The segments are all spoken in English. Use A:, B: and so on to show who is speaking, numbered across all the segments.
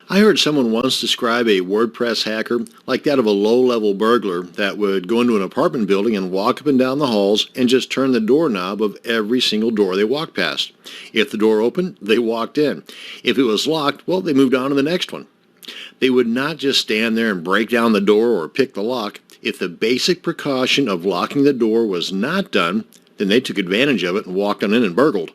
A: I heard someone once describe a WordPress hacker like that of a low-level burglar that would go into an apartment building and walk up and down the halls and just turn the doorknob of every single door they walked past. If the door opened, they walked in. If it was locked, well, they moved on to the next one. They would not just stand there and break down the door or pick the lock. If the basic precaution of locking the door was not done, then they took advantage of it and walked on in and burgled.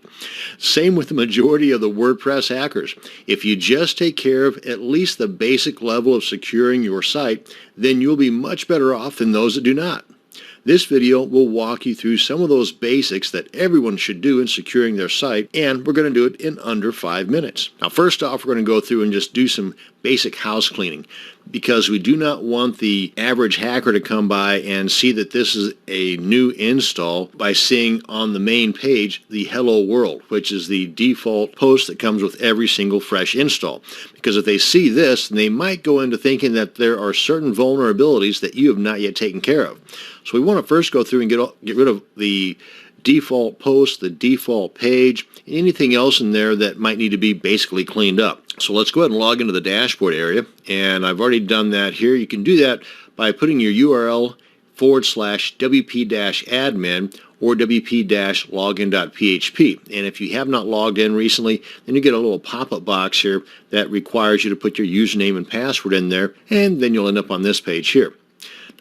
A: Same with the majority of the WordPress hackers. If you just take care of at least the basic level of securing your site, then you'll be much better off than those that do not. This video will walk you through some of those basics that everyone should do in securing their site, and we're going to do it in under 5 minutes. Now, first off, we're going to go through and just do some basic house cleaning, because we do not want the average hacker to come by and see that this is a new install by seeing on the main page the Hello World, which is the default post that comes with every single fresh install. Because if they see this, they might go into thinking that there are certain vulnerabilities that you have not yet taken care of. So we want to first go through and get rid of the default post, the default page, anything else in there that might need to be basically cleaned up. So let's go ahead and log into the dashboard area, and I've already done that here. You can do that by putting your URL /wp-admin or wp-login.php. And if you have not logged in recently, then you get a little pop-up box here that requires you to put your username and password in there, and then you'll end up on this page here.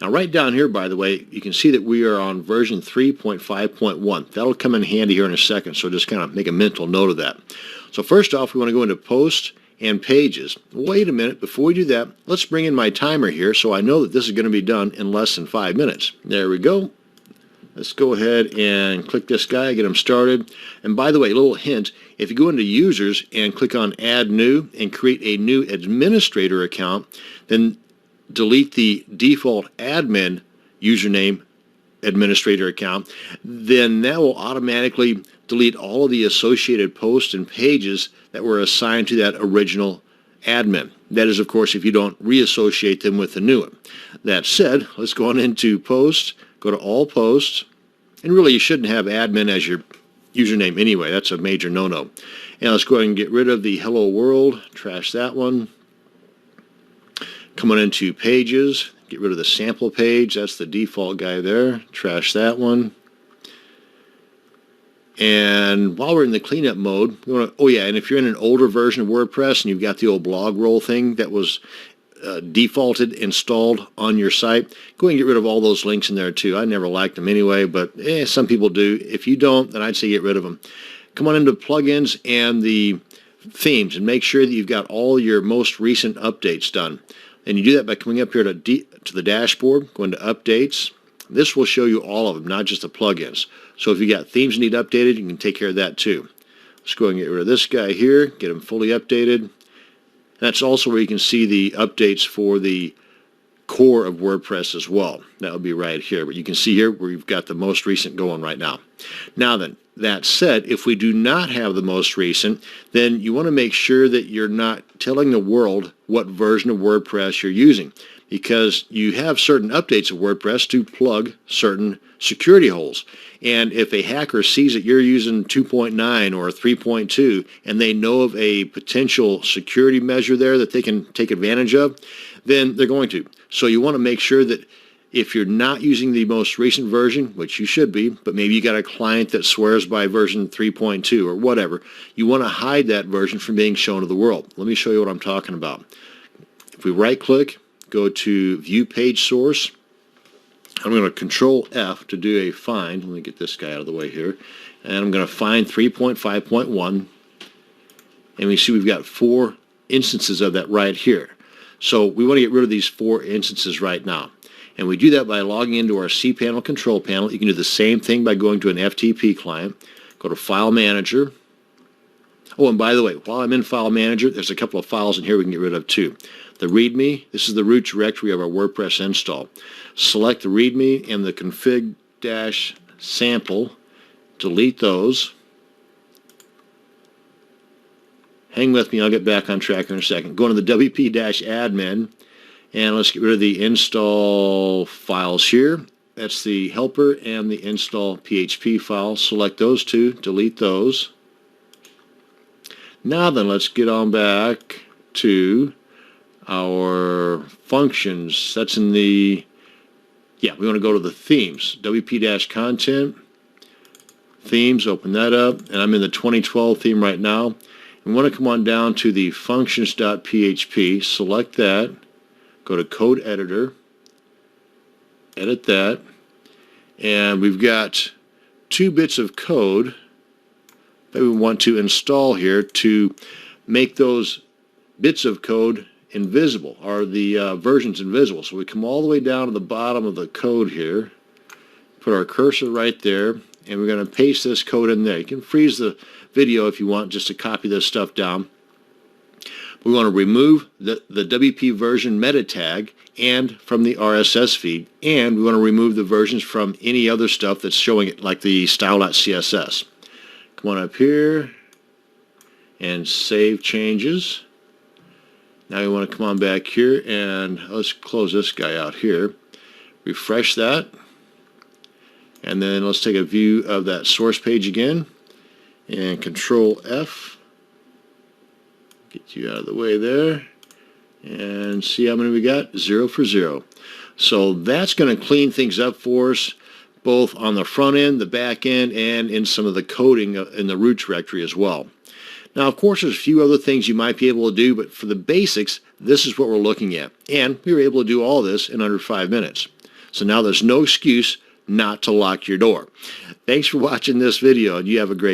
A: Now, right down here, by the way, you can see that we are on version 3.5.1. That'll come in handy here in a second, so just kind of make a mental note of that. So first off, we want to go into Post and Pages. Wait a minute. Before we do that, let's bring in my timer here so I know that this is going to be done in less than 5 minutes. There we go. Let's go ahead and click this guy, get him started. And by the way, a little hint, if you go into Users and click on Add New and create a new administrator account, then delete the default admin username administrator account, then that will automatically delete all of the associated posts and pages that were assigned to that original admin. That is, of course, if you don't reassociate them with the new one. That said, let's go on into Post, go to All Posts, and really you shouldn't have admin as your username anyway. That's a major no-no. And let's go ahead and get rid of the Hello World, trash that one. Come on into Pages, get rid of the sample page, that's the default guy there, trash that one. And while we're in the cleanup mode, we want to, and if you're in an older version of WordPress and you've got the old blog roll thing that was defaulted installed on your site, go ahead and get rid of all those links in there too. I never liked them anyway, but some people do. If you don't, then I'd say get rid of them. Come on into Plugins and the Themes and make sure that you've got all your most recent updates done. And you do that by coming up here to the dashboard, going to Updates. This will show you all of them, not just the plugins. So if you got themes that need updated, you can take care of that too. Let's go ahead and get rid of this guy here, get him fully updated. That's also where you can see the updates for the core of WordPress as well. That would be right here. But you can see here where you've got the most recent going right now. Now then, that said, if we do not have the most recent, then you want to make sure that you're not telling the world what version of WordPress you're using, because you have certain updates of WordPress to plug certain security holes. And if a hacker sees that you're using 2.9 or 3.2 and they know of a potential security measure there that they can take advantage of, then they're going to. So you want to make sure that if you're not using the most recent version, which you should be, but maybe you got a client that swears by version 3.2 or whatever, you want to hide that version from being shown to the world. Let me show you what I'm talking about. If we right-click, go to View Page Source, I'm going to Control F to do a find. Let me get this guy out of the way here. And I'm going to find 3.5.1. And we see we've got 4 instances of that right here. So we want to get rid of these 4 instances right now. And we do that by logging into our cPanel control panel. You can do the same thing by going to an FTP client. Go to File Manager. Oh, and by the way, while I'm in File Manager, there's a couple of files in here we can get rid of too. The README, this is the root directory of our WordPress install. Select the README and the config-sample. Delete those. Hang with me, I'll get back on track in a second. Go into the wp-admin. And let's get rid of the install files here. That's the helper and the install PHP file. Select those two, delete those. Now then, let's get on back to our functions. That's in the, yeah, we want to go to the themes. WP-content, themes, open that up. And I'm in the 2012 theme right now. We want to come on down to the functions.php, select that, go to code editor, edit that, and we've got 2 bits of code that we want to install here to make those bits of code invisible, or the versions invisible. So we come all the way down to the bottom of the code here, put our cursor right there, and we're going to paste this code in there. You can freeze the video if you want just to copy this stuff down. We want to remove the WP version meta tag and from the RSS feed, and we want to remove the versions from any other stuff that's showing it, like the style.css. Come on up here and save changes. Now we want to come on back here and let's close this guy out here. Refresh that. And then let's take a view of that source page again. And Control F. Get you out of the way there. And see how many we got? 0 for 0. So that's going to clean things up for us, both on the front end, the back end, and in some of the coding in the root directory as well. Now, of course, there's a few other things you might be able to do, but for the basics, this is what we're looking at. And we were able to do all this in under 5 minutes. So now there's no excuse not to lock your door. Thanks for watching this video, and you have a great